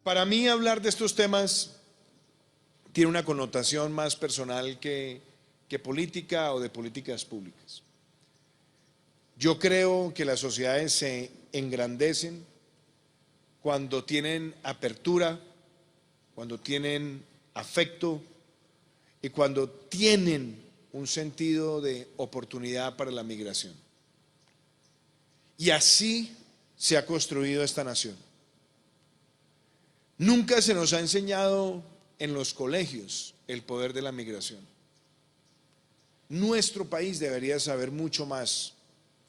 Para mí hablar de estos temas tiene una connotación más personal que política o de políticas públicas. Yo creo que las sociedades se engrandecen cuando tienen apertura, cuando tienen afecto y cuando tienen un sentido de oportunidad para la migración. Y así se ha construido esta nación. Nunca se nos ha enseñado en los colegios el poder de la migración. Nuestro país debería saber mucho más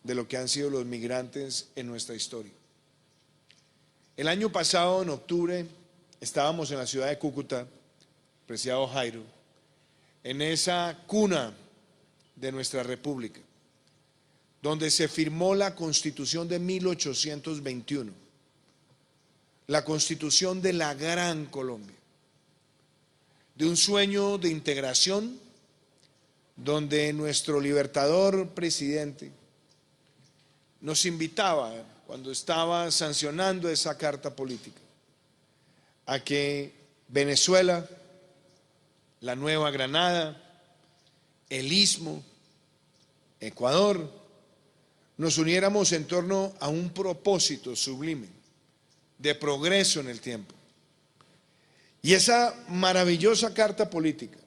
de lo que han sido los migrantes en nuestra historia. El año pasado, en octubre, estábamos en la ciudad de Cúcuta, preciado Jairo, en esa cuna de nuestra república, donde se firmó la Constitución de 1821, la Constitución de la Gran Colombia, de un sueño de integración donde nuestro libertador presidente nos invitaba, cuando estaba sancionando esa carta política, a que Venezuela, la Nueva Granada, el Istmo, Ecuador, nos uniéramos en torno a un propósito sublime de progreso en el tiempo. Y esa maravillosa carta política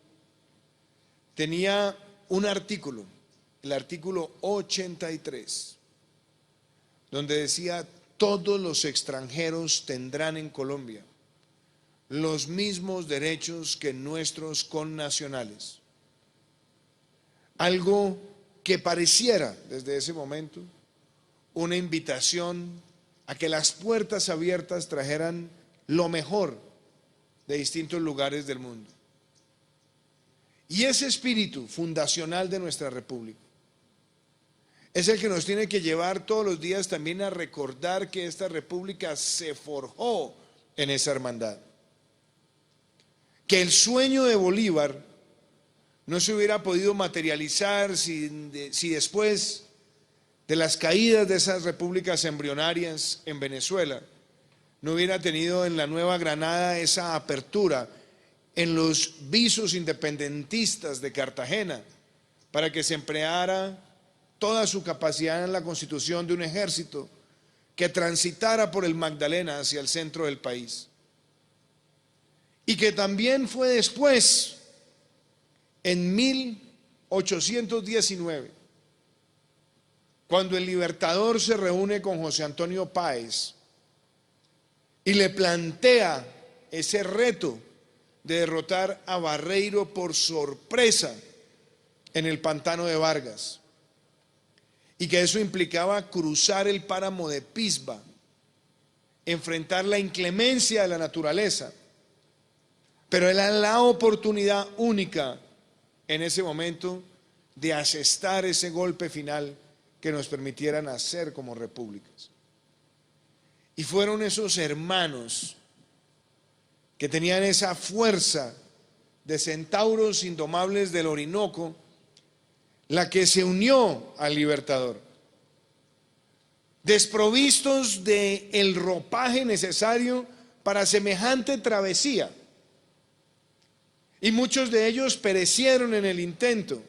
tenía un artículo, el artículo 83, donde decía: todos los extranjeros tendrán en Colombia los mismos derechos que nuestros connacionales. Algo que pareciera desde ese momento una invitación a que las puertas abiertas trajeran lo mejor de distintos lugares del mundo. Y ese espíritu fundacional de nuestra república es el que nos tiene que llevar todos los días también a recordar que esta república se forjó en esa hermandad. Que el sueño de Bolívar no se hubiera podido materializar si después de las caídas de esas repúblicas embrionarias en Venezuela no hubiera tenido en la Nueva Granada esa apertura en los visos independentistas de Cartagena para que se empleara toda su capacidad en la constitución de un ejército que transitara por el Magdalena hacia el centro del país. Y que también fue después, en 1819, cuando el Libertador se reúne con José Antonio Páez y le plantea ese reto de derrotar a Barreiro por sorpresa en el pantano de Vargas, y que eso implicaba cruzar el páramo de Pisba, enfrentar la inclemencia de la naturaleza, pero era la oportunidad única en ese momento de asestar ese golpe final que nos permitiera nacer como repúblicas. Y fueron esos hermanos que tenían esa fuerza de centauros indomables del Orinoco la que se unió al Libertador, desprovistos del ropaje necesario para semejante travesía. Y muchos de ellos perecieron en el intento,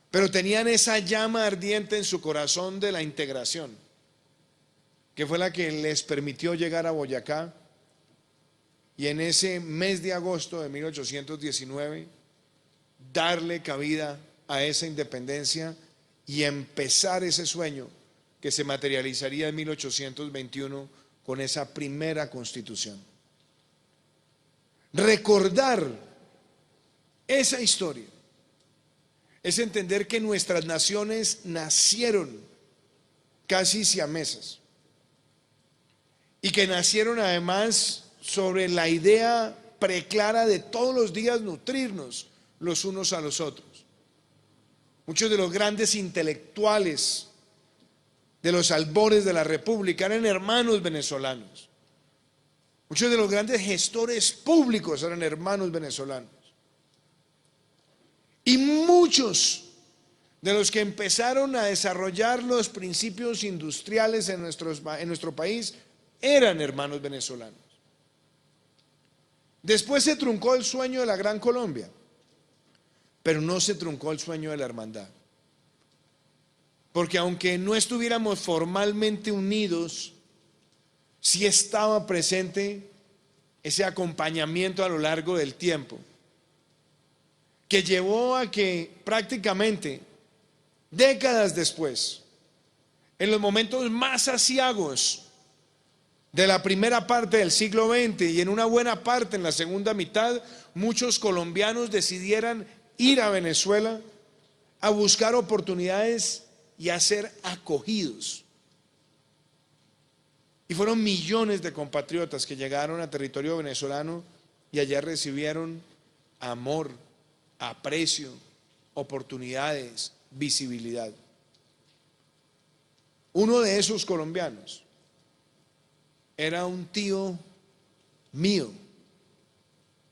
pero tenían esa llama ardiente en su corazón de la integración, que fue la que les permitió llegar a Boyacá y en ese mes de agosto de 1819 darle cabida a esa independencia y empezar ese sueño que se materializaría en 1821 con esa primera constitución. Recordar esa historia es entender que nuestras naciones nacieron casi siamesas y que nacieron además sobre la idea preclara de todos los días nutrirnos los unos a los otros. Muchos de los grandes intelectuales de los albores de la República eran hermanos venezolanos. Muchos de los grandes gestores públicos eran hermanos venezolanos. Y muchos de los que empezaron a desarrollar los principios industriales en nuestro país eran hermanos venezolanos. Después se truncó el sueño de la Gran Colombia, pero no se truncó el sueño de la hermandad. Porque aunque no estuviéramos formalmente unidos, sí estaba presente ese acompañamiento a lo largo del tiempo, que llevó a que prácticamente décadas después, en los momentos más aciagos de la primera parte del siglo XX y en una buena parte en la segunda mitad, muchos colombianos decidieran ir a Venezuela a buscar oportunidades y a ser acogidos. Y fueron millones de compatriotas que llegaron a territorio venezolano y allá recibieron amor, aprecio, oportunidades, visibilidad. Uno de esos colombianos era un tío mío,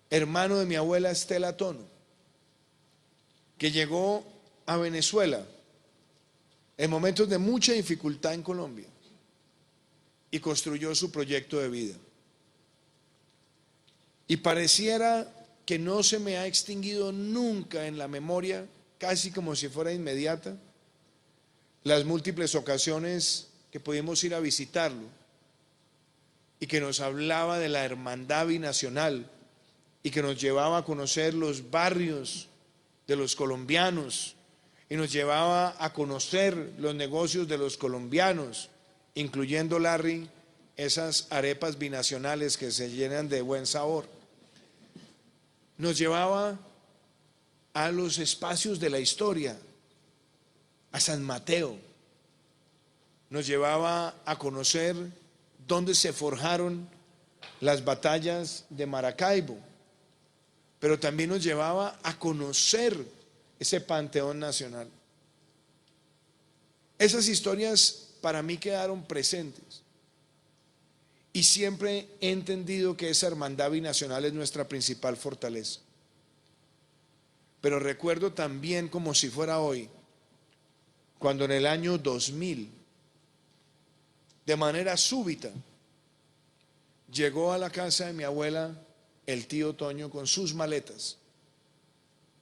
hermano de mi abuela Estela Tono, que llegó a Venezuela en momentos de mucha dificultad en Colombia y construyó su proyecto de vida. Y pareciera que no se me ha extinguido nunca en la memoria, casi como si fuera inmediata, las múltiples ocasiones que pudimos ir a visitarlo y que nos hablaba de la hermandad binacional y que nos llevaba a conocer los barrios de los colombianos y nos llevaba a conocer los negocios de los colombianos, incluyendo, Larry, esas arepas binacionales que se llenan de buen sabor. Nos llevaba a los espacios de la historia, a San Mateo. Nos llevaba a conocer dónde se forjaron las batallas de Maracaibo, pero también nos llevaba a conocer ese panteón nacional. Esas historias para mí quedaron presentes y siempre he entendido que esa hermandad binacional es nuestra principal fortaleza. Pero recuerdo también como si fuera hoy, cuando en el año 2000, de manera súbita, llegó a la casa de mi abuela el tío Toño con sus maletas,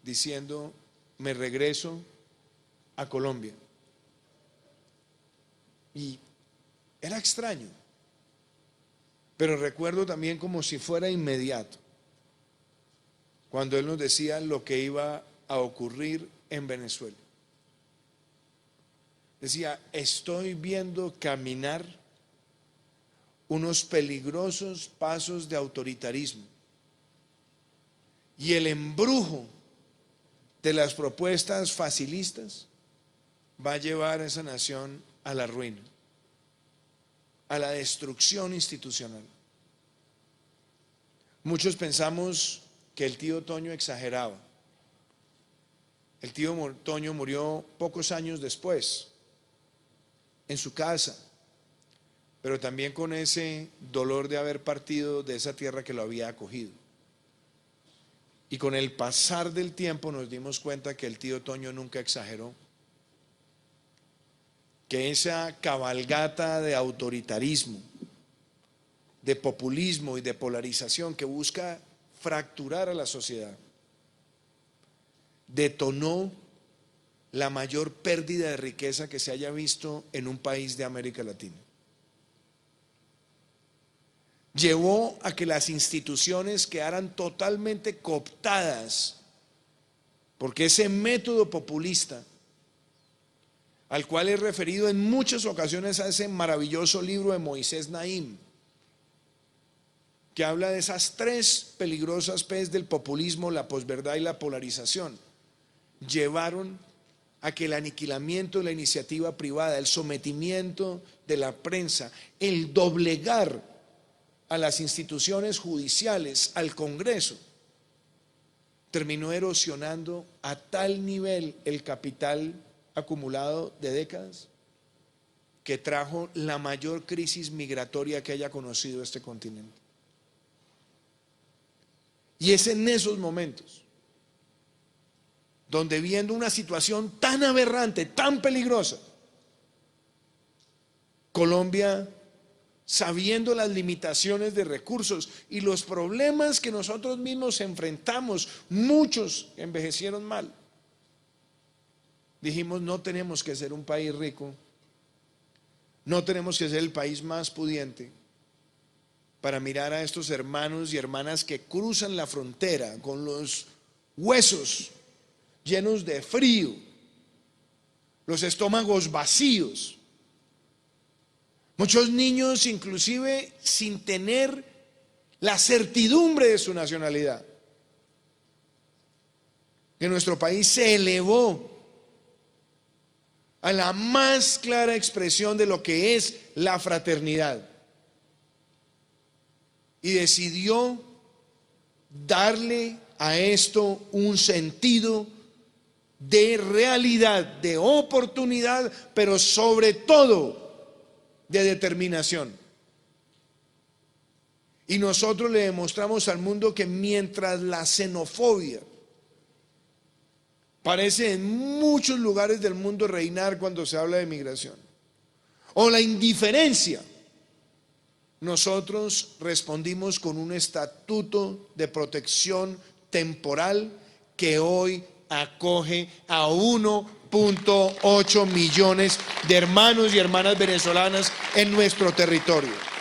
diciendo: me regreso a Colombia. Y era extraño, pero recuerdo también como si fuera inmediato, cuando él nos decía lo que iba a ocurrir en Venezuela. Decía: estoy viendo caminar unos peligrosos pasos de autoritarismo y el embrujo de las propuestas facilistas va a llevar a esa nación a la ruina, a la destrucción institucional. Muchos pensamos que el tío Toño exageraba. El tío Toño murió pocos años después, en su casa, pero también con ese dolor de haber partido de esa tierra que lo había acogido. Y con el pasar del tiempo nos dimos cuenta que el tío Toño nunca exageró, que esa cabalgata de autoritarismo, de populismo y de polarización que busca fracturar a la sociedad, detonó la mayor pérdida de riqueza que se haya visto en un país de América Latina. Llevó a que las instituciones quedaran totalmente cooptadas, porque ese método populista, al cual he referido en muchas ocasiones a ese maravilloso libro de Moisés Naim, que habla de esas tres peligrosas P's del populismo, la posverdad y la polarización, llevaron a que el aniquilamiento de la iniciativa privada, el sometimiento de la prensa, el doblegar a las instituciones judiciales, al Congreso, terminó erosionando a tal nivel el capital acumulado de décadas que trajo la mayor crisis migratoria que haya conocido este continente. Y es en esos momentos donde, viendo una situación tan aberrante, tan peligrosa, Colombia sabiendo las limitaciones de recursos y los problemas que nosotros mismos enfrentamos. Muchos envejecieron mal. Dijimos, no tenemos que ser un país rico, no tenemos que ser el país más pudiente para mirar a estos hermanos y hermanas que cruzan la frontera con los huesos llenos de frío, los estómagos vacíos, muchos niños inclusive sin tener la certidumbre de su nacionalidad. Que nuestro país se elevó a la más clara expresión de lo que es la fraternidad y decidió darle a esto un sentido de realidad, de oportunidad, pero sobre todo de determinación. Y nosotros le demostramos al mundo que mientras la xenofobia parece en muchos lugares del mundo reinar cuando se habla de migración, o la indiferencia, nosotros respondimos con un estatuto de protección temporal que hoy acoge a 1.8 millones de hermanos y hermanas venezolanas en nuestro territorio.